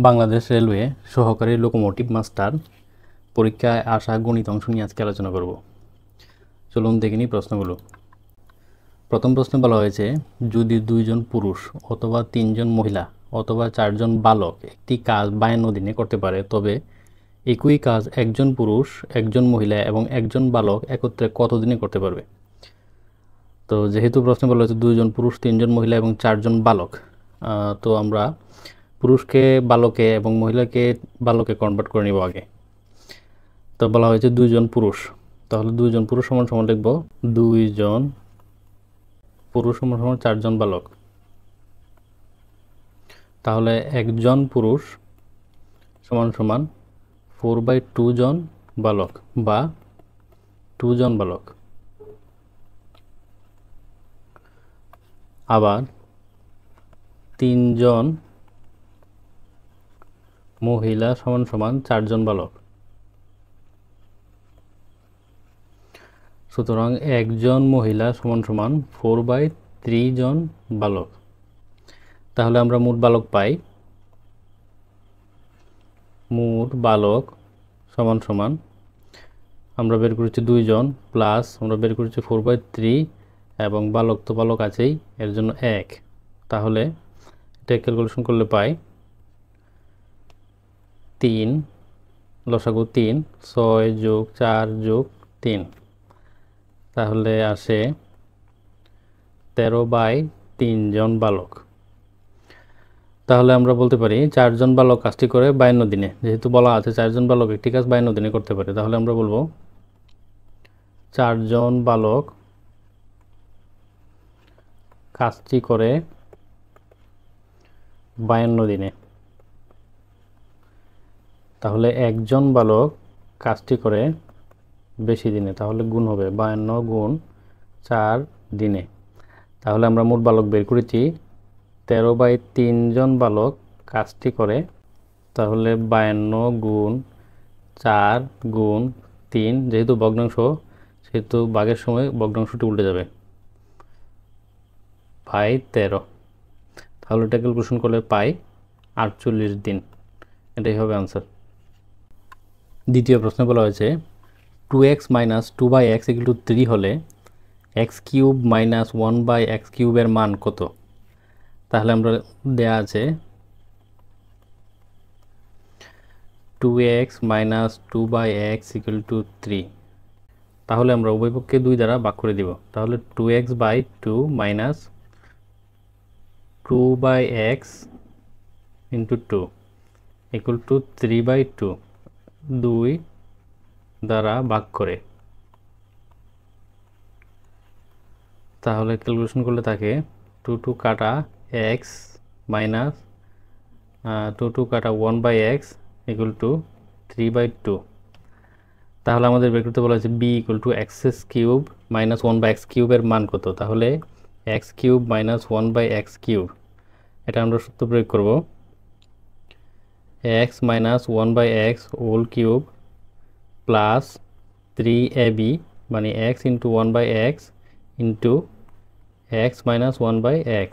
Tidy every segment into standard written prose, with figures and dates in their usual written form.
Bangladesh railway সহকারী locomotive master পরীক্ষায় আসা গণিত অংশ নিয়ে আজকে আলোচনা করব। চলুন দেখে নিই প্রশ্নগুলো। প্রথম প্রশ্নে বলা হয়েছে, যদি 2 জন পুরুষ অথবা 3 জন মহিলা অথবা 4 জন বালক একটি কাজ 52 দিনে করতে পারে, তবে একই কাজ একজন পুরুষ, একজন মহিলা এবং একজন বালক একত্রে কত দিনে করতে পারবে? তো যেহেতু প্রশ্নে বলা হয়েছে 2 জন পুরুষ, 3 জন মহিলা এবং 4 জন বালক, তো আমরা পুরুষকে বালকে এবং মহিলাকে বালকে কনভার্ট করে নিব আগে। তো বলা হয়েছে 2 জন পুরুষ, তাহলে 2 জন পুরুষ সমান সমান লিখব 2 জন পুরুষ সমান সমান 4 জন বালক। তাহলে একজন পুরুষ সমান সমান 4/2 জন বালক বা 2 জন বালক। আবার 3 জন মহিলা সমান সমান 4 জন বালক। সুতরাং একজন মহিলা সমান সমান 4/3 জন বালক। তাহলে আমরা মোট বালক পাই, মোট বালক সমান সমান আমরা বের করেছি 2 জন প্লাস আমরা বের করেছি 4/3 এবং বালক তো বালক আছেই, এর জন্য 1। তাহলে এটা ক্যালকুলেশন করলে পাই 3 লসাগু 3 6 যোগ 4 যোগ 3, তাহলে আসে 13/3 জন বালক। তাহলে আমরা বলতে পারি 4 জন বালক কাজটি করে 52 দিনে, যেহেতু বলা আছে 4 জন বালক একটি কাজ 52 দিনে করতে পারে, তাহলে আমরা বলবো 4 জন বালক কাজটি করে 52 দিনে। তাহলে একজন বালক কাজটি করে বেশি দিনে, তাহলে গুণ হবে 52 গুণ 4 দিনে। তাহলে আমরা মোট বালক বের করেছি 13/3 জন বালক কাজটি করে, তাহলে 52 গুণ 4 গুণ 3, যেহেতু ভগ্নাংশ সেহেতু ভাগের সময় ভগ্নাংশটি উল্টে যাবে, 13। তাহলে এটা ক্যালকুলেশন করলে পাই 48 দিন। এটাই হবে আনসার। দ্বিতীয় প্রশ্নে বলা হয়েছে 2x - 2/x = 3 হলে x³ - 1/x³ এর মান কত? তাহলে আমরা দেয়া আছে 2x - 2/x = 3, তাহলে আমরা উভয় পক্ষকে 2 দ্বারা ভাগ করে দিব। তাহলে 2x/2 - 2/x × 2 = 3/2, 2 দ্বারা ভাগ করে। তাহলে ক্যালকুলেশন করলে থাকে 2 2 কাটা x মাইনাস 2 2 কাটা 1/x = 3/2। তাহলে আমাদের বের করতে বলা হয়েছে b = x³ - 1/x³ এর মান কত? তাহলে x³ - 1/x³, এটা আমরা সূত্র প্রয়োগ করব। x - 1/x³ প্লাস 3ab মানে x × 1/x into x - 1/x।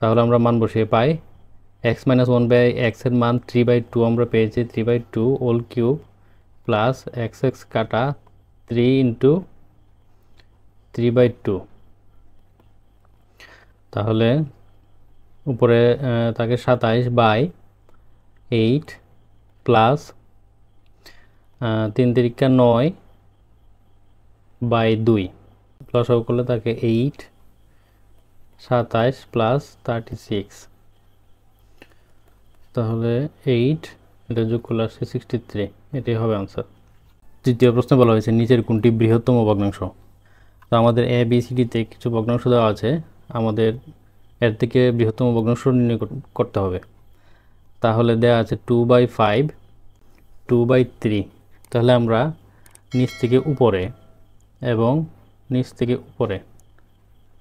তাহলে আমরা মান বসিয়ে পাই x - 1/x এর মান 3/2 আমরা পেয়েছি, 3/2³ প্লাস x কাটা 3 × 3/2। তাহলে উপরে থাকে 27/8 প্লাস 3 × 9/2 প্লাস করলে থাকে 8, 27 প্লাস 36, তাহলে 8 এটা যোগ করলে আসছে 63। এটাই হবে আনসার। তৃতীয় প্রশ্নে বলা হয়েছে নিচের কোনটি বৃহত্তম ভগ্নাংশ? তো আমাদের এ বি সি ডিতে কিছু ভগ্নাংশ দেওয়া আছে, আমাদের এর থেকে বৃহত্তম ভগ্নাংশ নির্ণয় করতে হবে। তাহলে দেওয়া আছে 2/5, 2/3। তাহলে আমরা নিচ থেকে উপরে এবং নিচ থেকে উপরে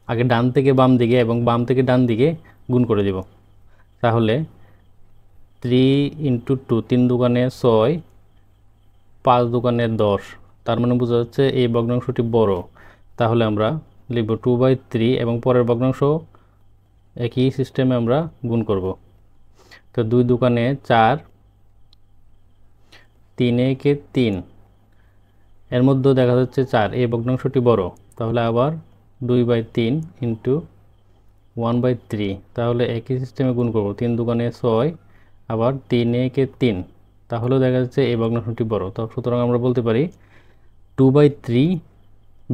আগে ডান থেকে বাম দিকে এবং বাম থেকে ডান দিকে গুণ করে দেব। তাহলে 3 × 2 3 দুগুণে 6, 5 দুগুণে 10, তার মানে বোঝা যাচ্ছে এই ভগ্নাংশটি বড়। তাহলে আমরা লিখব 2/3 এবং পরের ভগ্নাংশ একই সিস্টেমে আমরা গুণ করব। তো 2 দোকানে 4, 3 একে 3, এর মধ্যে দেখা যাচ্ছে 4, এই ভগ্নাংশটি বড়, তাহলে আবার 2/3 ইন্টু 1/3, তাহলে একই সিস্টেমে গুণ করব। 3 দোকানে 6, আবার 3 একে 3, তাহলেও দেখা যাচ্ছে এই ভগ্নাংশটি বড়। তো সুতরাং আমরা বলতে পারি 2/3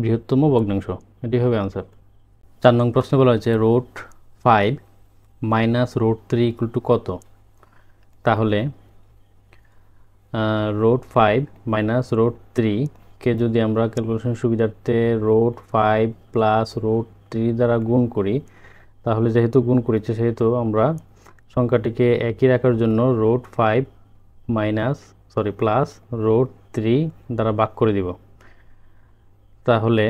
বৃহত্তম ভগ্নাংশ। এটি হবে আনসার। 4 নং প্রশ্নে বলা হয়েছে √5 মাইনাস √3 ইকুয়াল টু কত? তাহলে √5 মাইনাস √3 কে যদি আমরা ক্যালকুলেশন সুবিধার্থে √5 প্লাস √3 দ্বারা গুণ করি, তাহলে যেহেতু গুণ করেছে সেহেতু আমরা সংখ্যাটিকে একই রাখার জন্য √5 প্লাস √3 দ্বারা ভাগ করে দিব। তাহলে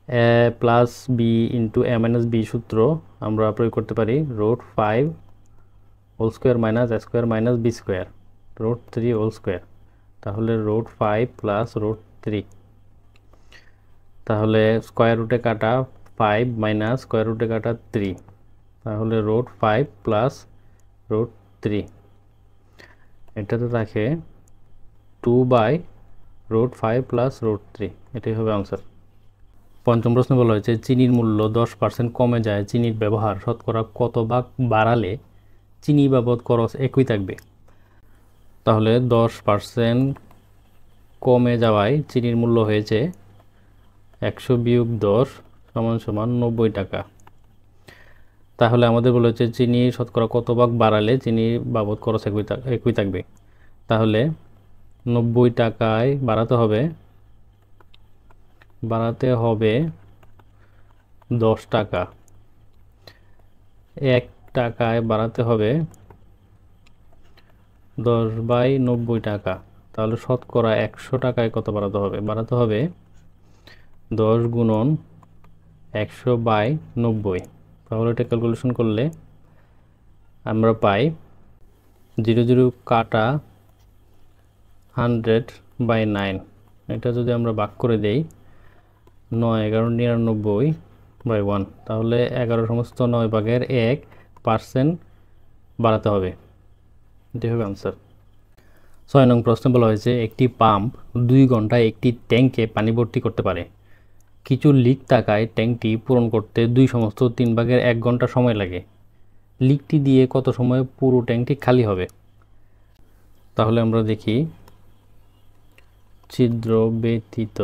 a plus b into a minus b সূত্র আমরা প্রয়োগ করতে পারি √5 whole square minus a square minus b square √3 whole square, তাহলে √5 প্লাস √3, তাহলে স্কোয়ার রুটে কাটা 5 মাইনাস স্কোয়ার রুটে কাটা 3, তাহলে √5 প্লাস √3, এটাতে থাকে 2/√5 প্লাস √3, এটাই হবে আনসার। 5ম প্রশ্ন বলা হয়েছে চিনির মূল্য 10% কমে যায়, চিনির ব্যবহার শতকরা কত ভাগ বাড়ালে চিনি বাবদ খরচ একই থাকবে? তাহলে 10% কমে যাওয়ায় চিনির মূল্য হয়েছে 100 বিয়োগ 10 সমান 90 টাকা। তাহলে আমাদের বলা হচ্ছে চিনি শতকরা কত ভাগ বাড়ালে চিনি বাবদ খরচ একই থাকবে। তাহলে 90 টাকায় বাড়াতে হবে 10 টাকা, 1 টাকায় বাড়াতে হবে 10/90 টাকা। তাহলে শতকরা 100 টাকায় কত বাড়াতে হবে? বাড়াতে হবে 10 গুণন 100/90। তাহলে এটা ক্যালকুলেশন করলে আমরা পাই 0 কাটা 100/9। এটা যদি আমরা ভাগ করে দেই 9 11 99/1, তাহলে 11 সমস্ত 9 ভাগের 1% বাড়াতে হবে। এটি হবে আনসার। 6 নং প্রশ্নে বলা হয়েছে একটি পাম্প 2 ঘন্টায় একটি ট্যাঙ্কে পানি ভর্তি করতে পারে। কিছু লিক থাকায় ট্যাঙ্কটি পূরণ করতে 2 সমস্ত 3 ভাগের 1 ঘন্টা সময় লাগে। লিকটি দিয়ে কত সময় পুরো ট্যাঙ্কটি খালি হবে? তাহলে আমরা দেখি ছিদ্র ব্যতীত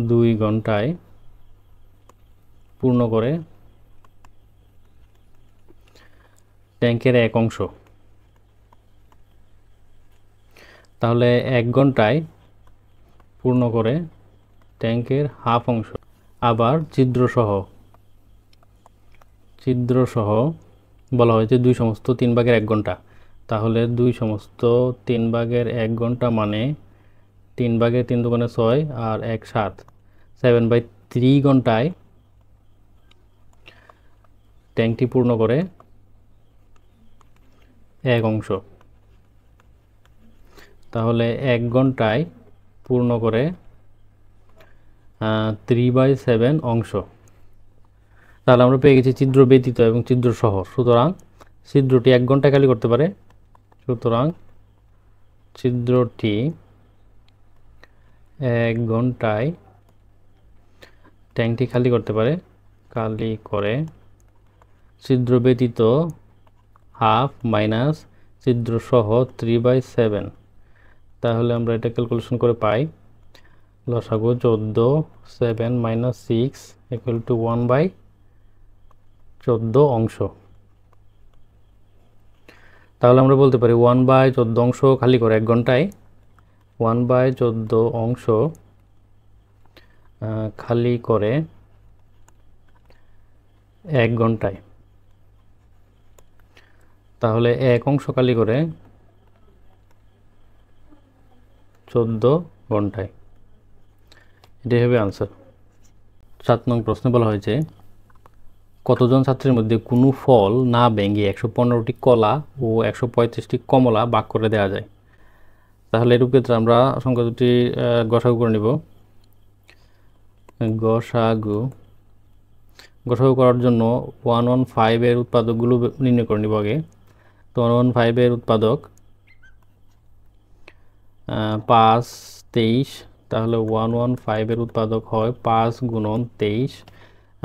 2 ঘন্টায় পূর্ণ করে ট্যাঙ্কের এক অংশ, তাহলে 1 ঘন্টায় পূর্ণ করে ট্যাঙ্কের হাফ অংশ। আবার ছিদ্রসহ বলা হয়েছে 2 সমস্ত 3 ভাগের 1 ঘন্টা, তাহলে 2 সমস্ত 3 ভাগের 1 ঘন্টা মানে 3 ভাগের 3 দুগুণে 6 আর 1 7, 7/3 ঘন্টায় ট্যাঙ্কটি পূর্ণ করে এক অংশ। তাহলে 1 ঘন্টায় পূর্ণ করে 3/7 অংশ। তাহলে আমরা পেয়ে গেছি ছিদ্র ব্যতীত এবং ছিদ্র সহ। সুতরাং ছিদ্রটি 1 ঘন্টায় খালি করতে পারে, সুতরাং ছিদ্রটি 1 ঘন্টায় ট্যাঙ্কটি খালি করতে পারে, খালি করে ছিদ্র ব্যতীত হাফ মাইনাস ছিদ্র সহ 3/7। তাহলে আমরা এটা ক্যালকুলেশন করে পাই লসাগু 14, 7 - 6 = 1/14 অংশ। তাহলে আমরা বলতে পারি 1/14 অংশ খালি করে 1 ঘন্টায়, 1/14 অংশ খালি করে 1 ঘন্টায়। তাহলে 1 অংশ খালি করে 14 ঘন্টায়। এটাই হবে আনসার। 7 নং প্রশ্নে বলা হয়েছে কতজন ছাত্রের মধ্যে কোনো ফল না ভেঙে 115টি কলা ও 135টি কমলা ভাগ করে দেওয়া যায়? তাহলে এর ক্ষেত্রে আমরা সংখ্যা দুটি গসাগু করে নিব। গসাগু গসাগু করার জন্য 115 এর উৎপাদকগুলো নির্ণয় করে নিব আগে। তো 115 এর উৎপাদক 5 23, তাহলে 115 এর উৎপাদক হয় 5 গুণন 23,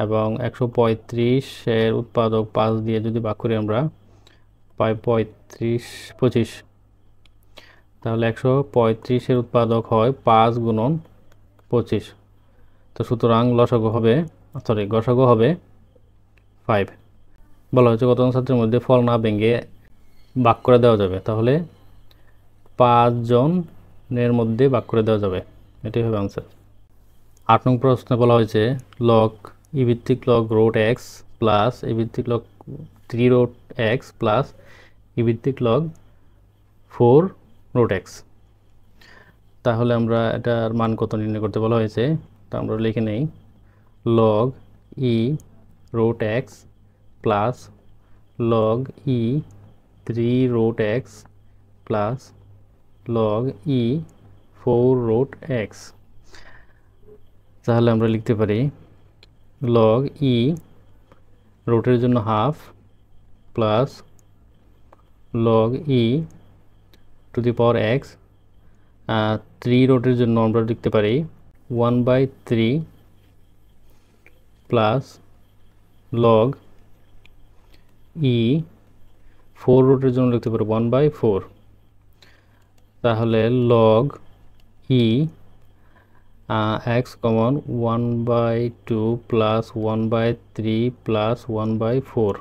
এবং 135 এর উৎপাদক 5 দিয়ে যদি ভাগ করি আমরা পাই 25, তাহলে 135 এর উৎপাদক হয় 5 গুণন 25। তো সুতরাং গসাগু হবে 5। বলা হয়েছে কতজন ছাত্রের মধ্যে ফল না ভেঙে ভাগ করে দেওয়া যাবে, তাহলে 5 জনের মধ্যে ভাগ করে দেওয়া যাবে, এটাই হবে আনসার। 8 নং প্রশ্নে বলা হয়েছে লগ ই ভিত্তিক log root x plus E ভিত্তিক log 3 root x plus E ভিত্তিক লগ 4 রুট এক্স। তাহলে আমরা এটার মান কত নির্ণয় করতে বলা হয়েছে, তা আমরা লিখে নেই লগ ই রুট এক্স প্লাস লগ ই 3 রুট এক্স প্লাস লগ ই 4 রুট এক্স। তাহলে আমরা লিখতে পারি লগ ই রুটের জন্য half plus log E two the power x, 3 রুটের জন্য আমরা লিখতে পারি 1/3 প্লাস লগ ই 4 রুটের জন্য লিখতে পারি 1/4। তাহলে লগ ই এক্স কমন 1/2 প্লাস 1/3 প্লাস 1/4।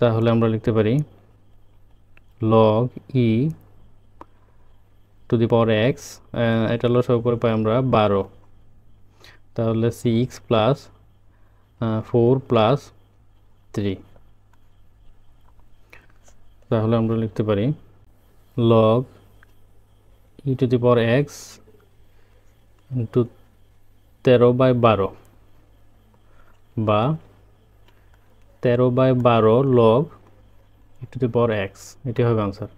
তাহলে আমরা লিখতে পারি log E two the power x, এটা লসাগু করে পাই আমরা 12, তাহলে 6 প্লাস 4 প্লাস 3। তাহলে আমরা লিখতে পারি log E two the power x into 13/12 বা 13/12 log E two the power x, এটি হবে আনসার।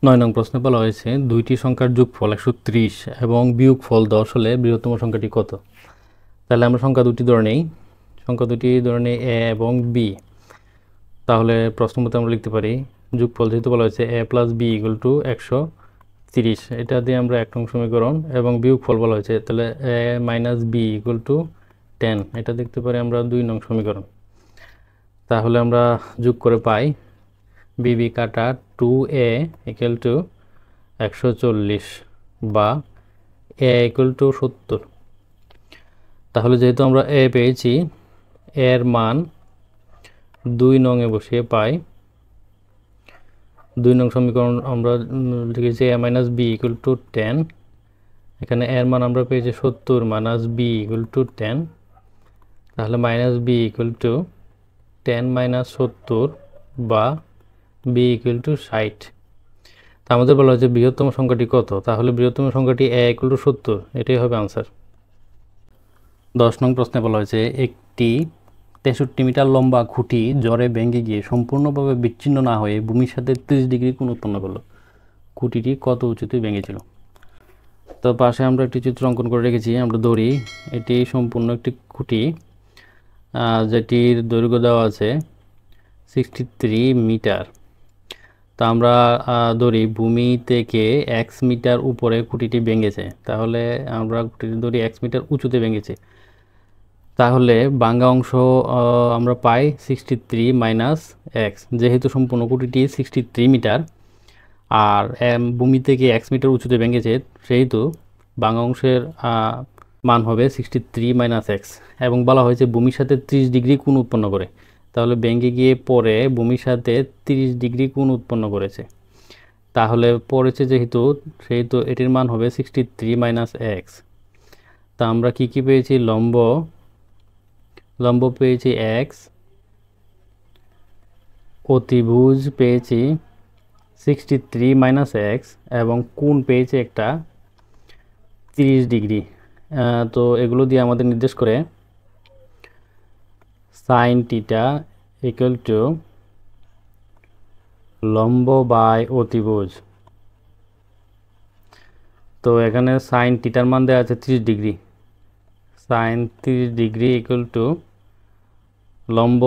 9 নং প্রশ্নে বলা হয়েছে দুইটি সংখ্যার যোগফল 130 এবং বিয়োগফল 10 হলে বৃহত্তম সংখ্যাটি কত। তাহলে আমরা সংখ্যা দুটি ধরে নেই এ এবং বি। তাহলে প্রশ্ন মতো আমরা লিখতে পারি যোগফল যেহেতু বলা হয়েছে এ প্লাস বি ইকুয়াল টু 130, এটা দিয়ে আমরা 1 নং সমীকরণ, এবং বিয়োগফল বলা হয়েছে তাহলে এ মাইনাস বি ইকুয়াল টু 10, এটা দেখতে পারি আমরা 2 নং সমীকরণ। তাহলে আমরা যোগ করে পাই বিবি কাটা 2a ইকুয়াল টু 140 বা এ ইকুয়াল টু 70। তাহলে যেহেতু আমরা এ পেয়েছি, এর মান 2 নংয়ে বসিয়ে পাই 2 নং সমীকরণ আমরা লিখেছি এ মাইনাস বি ইকুয়াল টু 10, এখানে এর মান আমরা পেয়েছি 70 মাইনাস বি ইকুয়াল টু 10, তাহলে minus b equal to 10 minus 70 বা বি ইকুয়াল টু 60। তা আমাদের বলা হয়েছে বৃহত্তম সংখ্যাটি কত, তাহলে বৃহত্তম সংখ্যাটি এ ইকুয়াল টু 70, এটাই হবে আনসার। 10 নং প্রশ্নে বলা হয়েছে একটি 63 মিটার লম্বা খুঁটি জ্বরে ভেঙে গিয়ে সম্পূর্ণভাবে বিচ্ছিন্ন না হয়ে ভূমির সাথে 30 ডিগ্রি কোণ উৎপন্ন করলো, খুঁটিটি কত উঁচুতে ভেঙেছিল। তো পাশে আমরা একটি চিত্র অঙ্কন করে রেখেছি, আমরা ধরি এটি সম্পূর্ণ একটি খুঁটি, যেটির দৈর্ঘ্য দেওয়া আছে 63 মিটার। তা আমরা ধরি ভূমি থেকে x মিটার উপরে খুঁটিটি ভেঙেছে, তাহলে আমরা খুঁটিটি ধরি x মিটার উঁচুতে ভেঙেছে, তাহলে ভাঙা অংশ আমরা পাই 63 মাইনাস এক্স। যেহেতু সম্পূর্ণ খুঁটিটি 63 মিটার আর ভূমি থেকে x মিটার উঁচুতে ভেঙেছে, সেহেতু ভাঙা অংশের মান হবে 63 মাইনাস এক্স, এবং বলা হয়েছে ভূমির সাথে 30 ডিগ্রি কোণ উৎপন্ন করে, তাহলে ভেঙে গিয়ে পরে ভূমির সাথে 30 ডিগ্রি কোণ উৎপন্ন করেছে, তাহলে পড়েছে যেহেতু সেহেতু এটির মান হবে 63 মাইনাস এক্স। তা আমরা কি পেয়েছি, লম্ব পেয়েছি এক্স, অতিভুজ পেয়েছি 63 মাইনাস এক্স, এবং কোণ পেয়েছি একটা 30 ডিগ্রি। তো এগুলো দিয়ে আমাদের নির্দেশ করে সাইন থিটা ইকুয়াল টু লম্ব বাই অতিভুজ। তো এখানে সাইন থিটার মান দেওয়া আছে 30 degree, sin 30 degree equal to লম্ব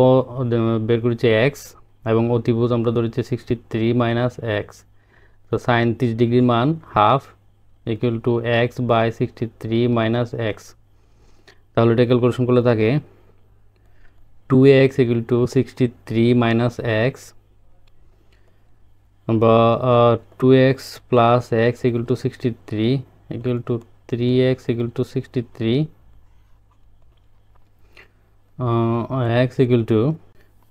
বের করেছি এক্স এবং অতিভুজ আমরা ধরেছি 63 মাইনাস এক্স। তো sin 30 ডিগ্রির মান half equal to x by 63 minus x. তাহলে এটা ক্যালকুলেশন করলে থাকে 2x equal to 63 minus x বা 2x plus x equal to 63 equal to 3x equal to 63 x equal to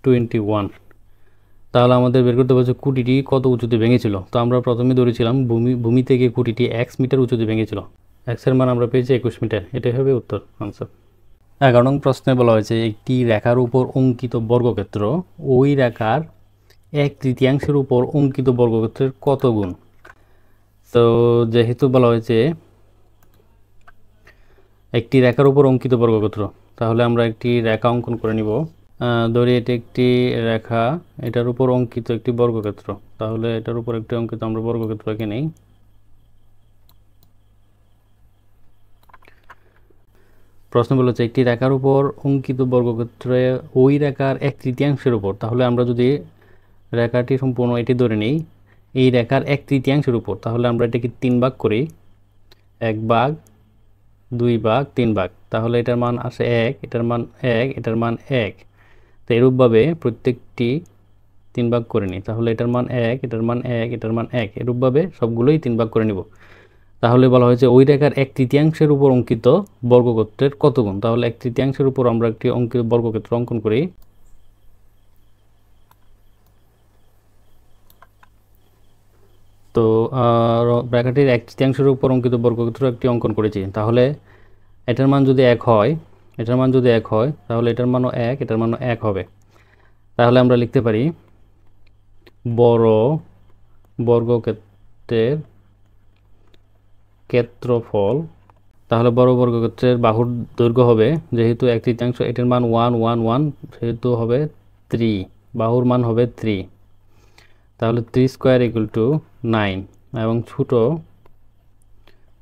21। তাহলে আমাদের বের করতে পারছে খুঁটিটি কত উঁচুতে ভেঙেছিল। তো আমরা প্রথমে ধরেছিলাম ভূমি থেকে খুঁটিটি x মিটার উঁচুতে ভেঙেছিল। x এর মান আমরা পেয়েছি 21 মিটার। এটাই হবে উত্তর, আনসার। 11 নং প্রশ্নে বলা হয়েছে একটি রেখার উপর অঙ্কিত বর্গক্ষেত্র ওই রেখার 1/3 উপর অঙ্কিত বর্গক্ষেত্রের কত গুণ। তো যেহেতু বলা হয়েছে একটি রেখার উপর অঙ্কিত বর্গক্ষেত্র, তাহলে আমরা একটি রেখা অঙ্কন করে নিব। ধরি এটি একটি রেখা, এটার উপর অঙ্কিত একটি বর্গক্ষেত্র। তাহলে এটার উপর একটি অঙ্কিত আমরা বর্গক্ষেত্র এঁকে নেই। প্রশ্ন বলেছে একটি রেখার উপর অঙ্কিত বর্গক্ষেত্রে ওই রেখার 1/3 উপর। তাহলে আমরা যদি রেখাটি সম্পূর্ণ এটি ধরে নিই এই রেখার 1/3 উপর, তাহলে আমরা এটাকে 3 ভাগ করি, 1 ভাগ 2 ভাগ 3 ভাগ। তাহলে এটার মান আসে 1, এটার মান 1, এটার মান 1। তো এরূপভাবে প্রত্যেকটি 3 ভাগ করে নিই। তাহলে এটার মান 1, এটার মান 1, এটার মান 1, এরূপভাবে সবগুলোই 3 ভাগ করে নিব। তাহলে বলা হয়েছে ওই রেখার 1/3 উপর অঙ্কিত বর্গক্ষেত্রের কত গুণ। তাহলে 1/3 উপর আমরা একটি অঙ্কিত বর্গক্ষেত্র অঙ্কন করি। তো রেখাটির 1/3 উপর অঙ্কিত বর্গক্ষেত্র একটি অঙ্কন করেছি। তাহলে এটার মান যদি 1 হয়, এটার মান যদি 1 হয়, তাহলে এটার মানও 1, এটার মানও 1 হবে। তাহলে আমরা লিখতে পারি বড় বর্গক্ষেত্রের ক্ষেত্রফল। তাহলে বড় বর্গক্ষেত্রের বাহুর দৈর্ঘ্য হবে, যেহেতু 1/3 এটার মান 1 1 1, সেহেতু হবে 3, বাহুর মান হবে 3। তাহলে 3 স্কোয়ার ইকুয়াল টু 9। এবং ছোট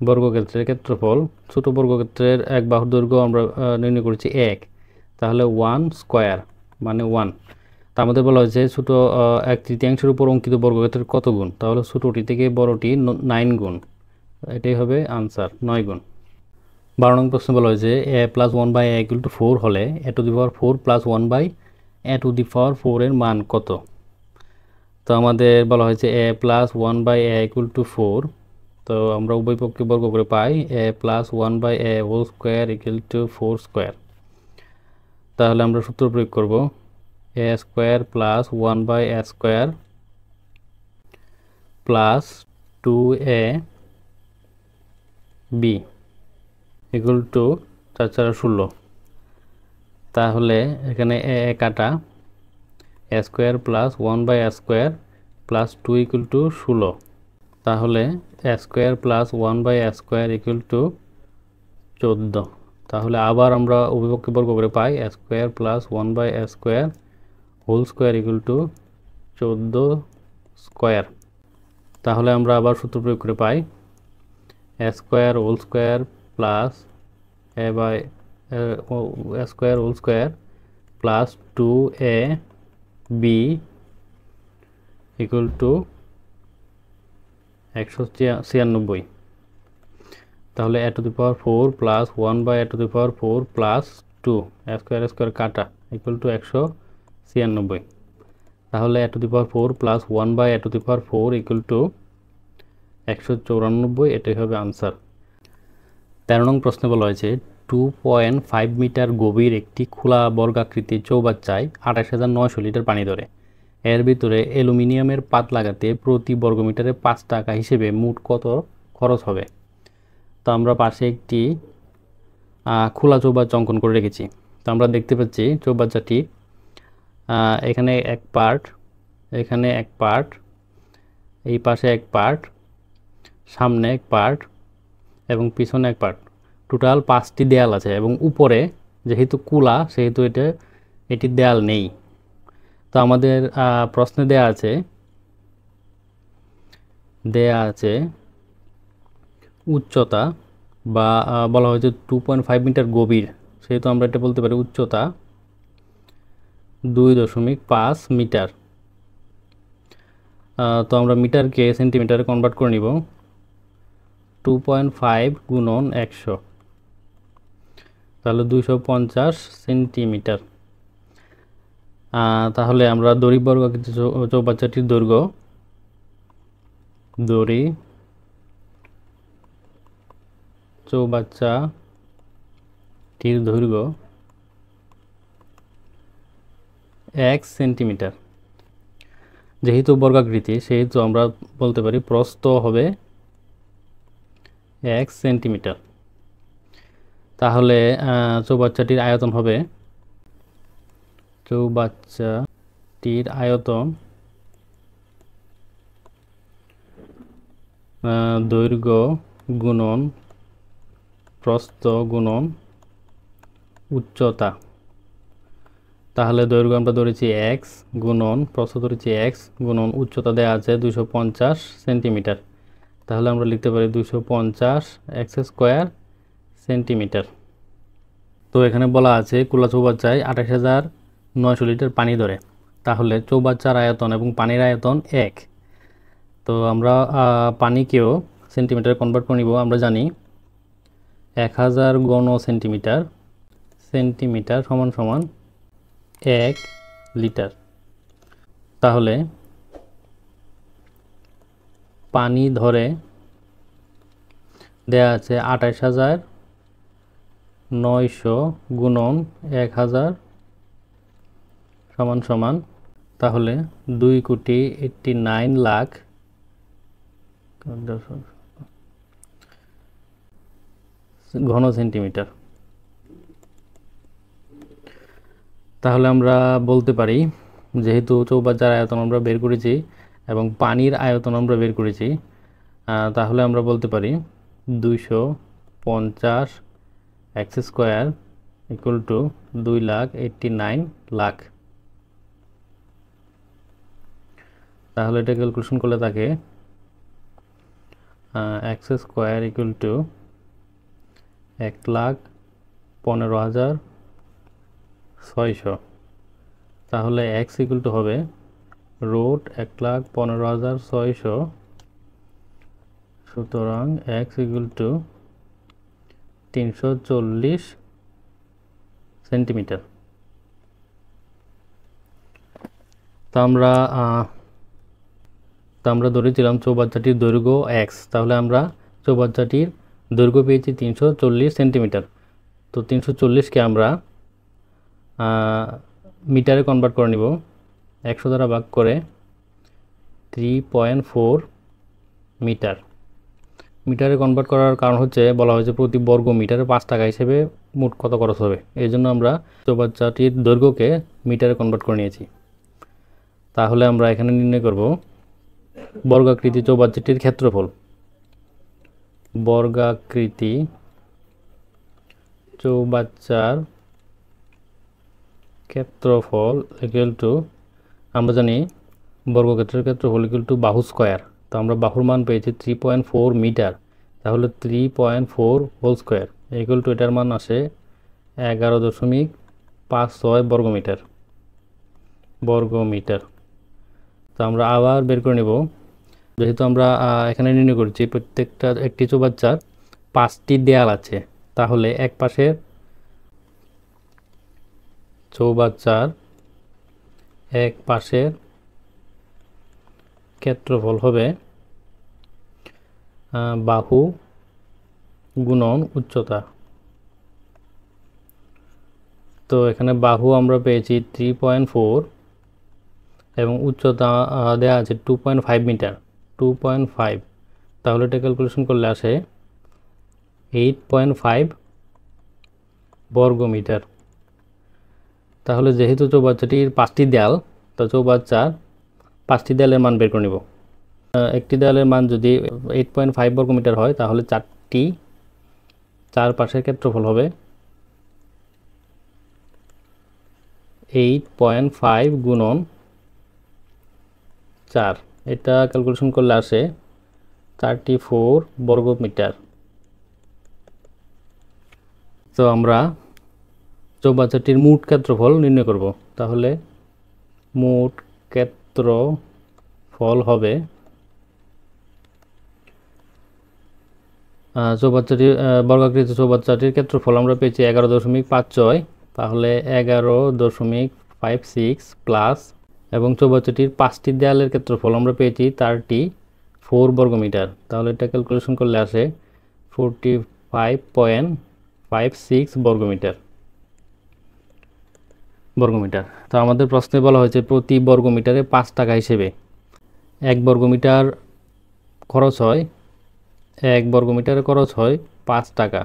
বর্গক্ষেত্রের ক্ষেত্রফল, ছোট বর্গক্ষেত্রের এক বাহুর দৈর্ঘ্য আমরা নির্ণয় করেছি 1, তাহলে 1 স্কোয়ার মানে 1। তা আমাদের বলা হয়েছে ছোট 1/3 উপর অঙ্কিত বর্গক্ষেত্রের কত গুণ। তাহলে ছোটটি থেকে বড়টি 9 গুণ, এটাই হবে আনসার, 9 গুণ। 12 নং প্রশ্ন বলা হয়েছে a + 1/a = 4 হলে a⁴ + 1/a⁴ এর মান কত। তো আমাদের বলা হয়েছে a + 1/a = 4। তো আমরা উভয় পক্ষে বর্গ করে পাই a + 1/a² = 4 স্কোয়ার। তাহলে আমরা সূত্র প্রয়োগ করব a² + 1/a² plus 2ab equal two 4 4 16। তাহলে এখানে a কাটা a² + 1/a² plus 2 equal to 16। তাহলে a² + 1/a² ইকুয়াল টু 14। তাহলে আবার আমরা উভয়পক্ষে বর্গ করে পাই a² + 1/a² whole square equal to 14 square. তাহলে আমরা আবার সূত্র প্রয়োগ করে পাই a² whole square plus a² whole square plus 2ab equal to 196। তাহলে a⁴ plus 1/a⁴ plus 2 a² কাটা ইকুয়াল টু 196। তাহলে a⁴ plus 1/a⁴ equal to 194, এটাই হবে আনসার। 13 নং প্রশ্নে বলা হয়েছে 2.5 মিটার গভীর একটি খোলা বর্গাকৃতির চৌবাচ্চায় 28,900 লিটার পানি ধরে। এর ভিতরে অ্যালুমিনিয়ামের পাত লাগাতে প্রতি বর্গমিটারে 5 টাকা হিসেবে মোট কত খরচ হবে। তো আমরা পাশে একটি খোলা চৌবাচ্চা অঙ্কন করে রেখেছি। তো আমরা দেখতে পাচ্ছি চৌবাচ্চাটি এখানে এক পার্ট, এখানে এক পার্ট, এই পাশে এক পার্ট, সামনে এক পার্ট এবং পিছনে এক পার্ট, টোটাল 5টি দেয়াল আছে। এবং উপরে যেহেতু খোলা সেহেতু এটি দেয়াল নেই। তো আমাদের প্রশ্নে দেয়া আছে উচ্চতা বা বলা হয়েছে 2.5 মিটার গভীর, সেহেতু আমরা এটা বলতে পারি উচ্চতা 2.5 মিটার। তো আমরা মিটারকে সেন্টিমিটারে কনভার্ট করে নিব। 2.5 গুণন 100, তাহলে 250 সেন্টিমিটার। তাহলে আমরা দড়ি বর্গাকৃতি চৌবাচ্চাটির দৈর্ঘ্য, দড়ি চৌবাচ্চাটির দৈর্ঘ্য 1 সেন্টিমিটার। যেহেতু বর্গাকৃতি সেহেতু আমরা বলতে পারি প্রস্থ হবে 1 সেন্টিমিটার। তাহলে চৌবাচ্চাটির আয়তন হবে, চৌবাচ্চাটির আয়তন দৈর্ঘ্য গুণন প্রস্থ গুণন উচ্চতা। তাহলে দৈর্ঘ্য আমরা ধরেছি x গুণন প্রস্থ ধরেছি x গুণন উচ্চতা দেওয়া আছে 250 সেন্টিমিটার। তাহলে আমরা লিখতে পারি 250 x² সেন্টিমিটার। তো এখানে বলা আছে কুলা চৌবাচ্চায় 28,900 লিটার পানি ধরে। তাহলে চৌবাচ্চার আয়তন এবং পানির আয়তন এক। তো আমরা পানিকেও সেন্টিমিটারে কনভার্ট করে নিব। আমরা জানি 1000 ঘন সেন্টিমিটার, সেন্টিমিটার সমান সমান 1 লিটার। তাহলে পানি ধরে দেয়া আছে 28,900 গুণন 1000 সমান সমান, তাহলে 2,89,00,000 ঘন সেন্টিমিটার। তাহলে আমরা বলতে পারি, যেহেতু চৌবাচ্চার আয়তন আমরা বের করেছি এবং পানির আয়তন আমরা বের করেছি, তাহলে আমরা বলতে পারি 250 x² ইকুয়াল টু 2,89,00,000। তাহলে এটা ক্যালকুলেশন করলে থাকে x² ইকুয়াল টু 1,15,600। তাহলে x ইকুয়াল টু হবে √1,15,600। সুতরাং x ইকুয়াল টু 340 সেন্টিমিটার। তা আমরা ধরেছিলাম চৌবাচ্চাটির দৈর্ঘ্য x, তাহলে আমরা চৌবাচ্চাটির দৈর্ঘ্য পেয়েছি 340 সেন্টিমিটার। তো 340কে আমরা মিটারে কনভার্ট করে নিব। 100 দ্বারা ভাগ করে 3.4 মিটার। মিটারে কনভার্ট করার কারণ হচ্ছে বলা হয়েছে প্রতি বর্গ মিটারে 5 টাকা হিসেবে মোট কত খরচ হবে, এই জন্য আমরা চৌবাচ্চাটির দৈর্ঘ্যকে মিটারে কনভার্ট করে নিয়েছি। তাহলে আমরা এখানে নির্ণয় করব বর্গাকৃতি চৌবাচ্চাটির ক্ষেত্রফল। বর্গাকৃতি চৌবাচ্চার ক্ষেত্রফল ইকুয়াল টু, আমরা জানি বর্গক্ষেত্রের ক্ষেত্রফল ইকুয়াল টু বাহু স্কয়ার। তো আমরা বাহুর মান পেয়েছি 3.4 মিটার, তাহলে 3.4 হোল স্কয়ার ইকুয়াল টু এটার মান আসে 11.56 বর্গমিটার। তো আমরা আবার বের করে নেব, যেহেতু আমরা এখানে নির্ণয় করছি প্রত্যেকটা একটি চৌবাচ্চার 5টি দেয়াল আছে, তাহলে এক পাশের চৌবাচ্চার এক পাশের ক্ষেত্রফল হবে বাহু গুণন উচ্চতা। তো এখানে বাহু আমরা পেয়েছি 3.4 এবং উচ্চতা দেওয়া আছে 2.5 মিটার, 2.5। তাহলে এটা ক্যালকুলেশন করলে আসে 8.5 বর্গমিটার। তাহলে যেহেতু চৌবাচ্চাটির 5টি দেয়াল, তো চৌবাচ্চার 5টি দেয়ালের মান বের করে নেব। একটি দেয়ালের মান যদি 8.5 বর্গমিটার হয়, তাহলে 4 পাশের ক্ষেত্রফল হবে 8.5 গুণন 4। এটা ক্যালকুলেশন করলে আসে 34 বর্গমিটার। তো আমরা চৌবাচ্চাটির মোট ক্ষেত্রফল নির্ণয় করব। তাহলে মোট ক্ষেত্রফল হবে বর্গাকৃতি চৌবাচ্চাটির ক্ষেত্রফল আমরা পেয়েছি 11.56, তাহলে 11.56 প্লাস, এবং চৌবাচ্চাটির 5টি দেয়ালের ক্ষেত্রফল আমরা পেয়েছি 34 বর্গমিটার। তাহলে এটা ক্যালকুলেশন করলে আসে 45.56 বর্গমিটার। তো আমাদের প্রশ্নে বলা হয়েছে প্রতি বর্গমিটারে 5 টাকা হিসেবে 1 বর্গমিটার খরচ হয়, 1 বর্গমিটারে খরচ হয় 5 টাকা।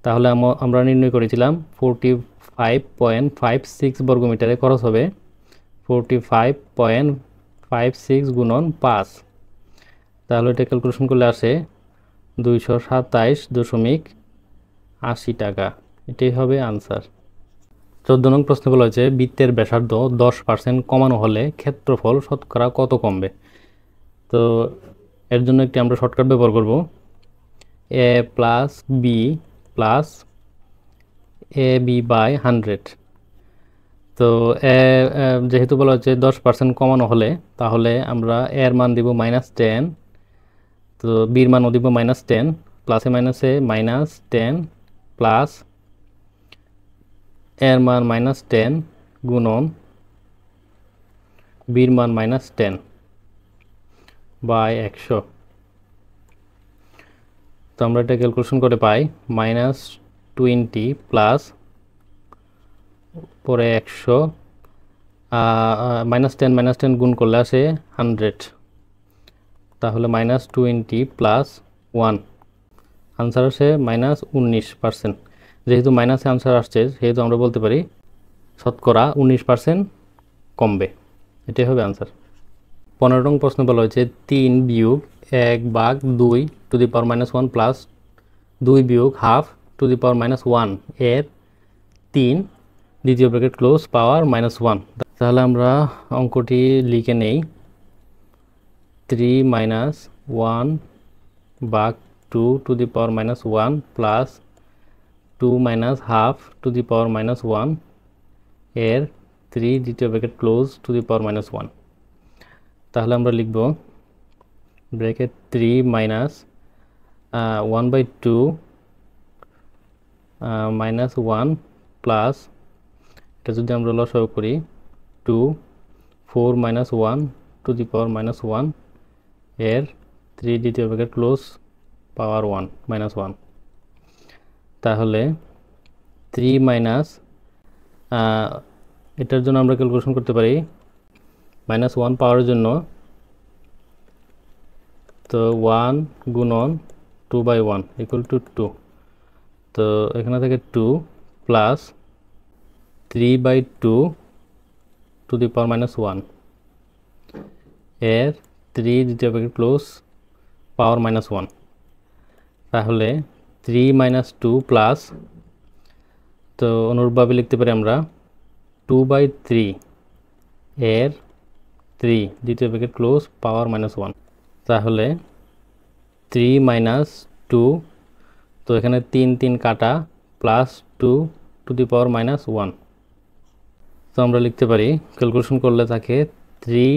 তাহলে আমরা নির্ণয় করেছিলাম 45.56 বর্গমিটারে খরচ হবে 45.56 গুণন 5। তাহলে এটা ক্যালকুলেশন করলে আসে 227.80 টাকা। এটাই হবে আনসার। 14 নং প্রশ্নে বলা হয়েছে বৃত্তের ব্যাসার্ধ 10% কমানো হলে ক্ষেত্রফল শতকরা কত কমবে। তো এর জন্য একটি আমরা শর্টকাট ব্যবহার করব, a plus b plus a b by 100। তো যেহেতু বলা হচ্ছে 10% কমানো হলে, তাহলে আমরা এর মান দিব -10, তো বির মানও দিব -10, প্লাসে মাইনাসে -10 প্লাস এর মান -10 গুণন বির মান -10 বাই 100। তো আমরা এটা ক্যালকুলেশন করে পাই -20 প্লাস পরে 100, -10 গুণ করলে আসে 100, তাহলে -20 প্লাস 1, আনসার আসে -19%। যেহেতু মাইনাসে আনসার আসছে, সেহেতু আমরা বলতে পারি শতকরা 19% কমবে। এটাই হবে আনসার। 15 নং প্রশ্ন বলা হয়েছে 3 বিয়োগ 1/2 টু দি পাওয়ার -1 প্লাস 2 বিয়োগ হাফ টু দি পাওয়ার -1 এর 3 দ্বিতীয় ব্র্যাকেট ক্লোজ পাওয়ার -1। তাহলে আমরা অঙ্কটি লিখে নেই, 3 - 1/2 to the power -1 plus 2 - half to the power -1 এর 3 দ্বিতীয় bracket close to the power -1। তাহলে আমরা লিখব ব্র্যাকেট 3 - 1/2 -1 প্লাস, এটা যদি আমরা লসাগু করি 2 4 - 1 টু দি পাওয়ার -1 এর 3 দ্বিতীয় ব্র্যাকেট ক্লোজ পাওয়ার 1 -1। তাহলে 3 মাইনাস, এটার জন্য আমরা ক্যালকুলেশন করতে পারি -1 পাওয়ার জন্য, তো 1 গুণন 2/1 ইকুয়াল টু 2। তো এখানে থেকে 2 প্লাস 3/2 টু দি পাওয়ার -1 এর 3 দ্বিতীয় ব্র্যাকেট ক্লোজ পাওয়ার -1। তাহলে 3 - 2 প্লাস, তো অনুরূপভাবে লিখতে পারি আমরা 2/3 এর 3 দ্বিতীয় ব্র্যাকেট ক্লোজ পাওয়ার -1। তাহলে 3 - 2, তো এখানে 3 3 কাটা, প্লাস 2 টু দি পাওয়ার -1। তো আমরা লিখতে পারি ক্যালকুলেশন করলে থাকে 3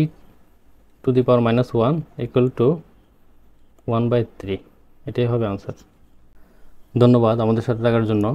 two the power -1 equal to 1/3। এটাই হবে আনসার। ধন্যবাদ আমাদের সাথে থাকার জন্য।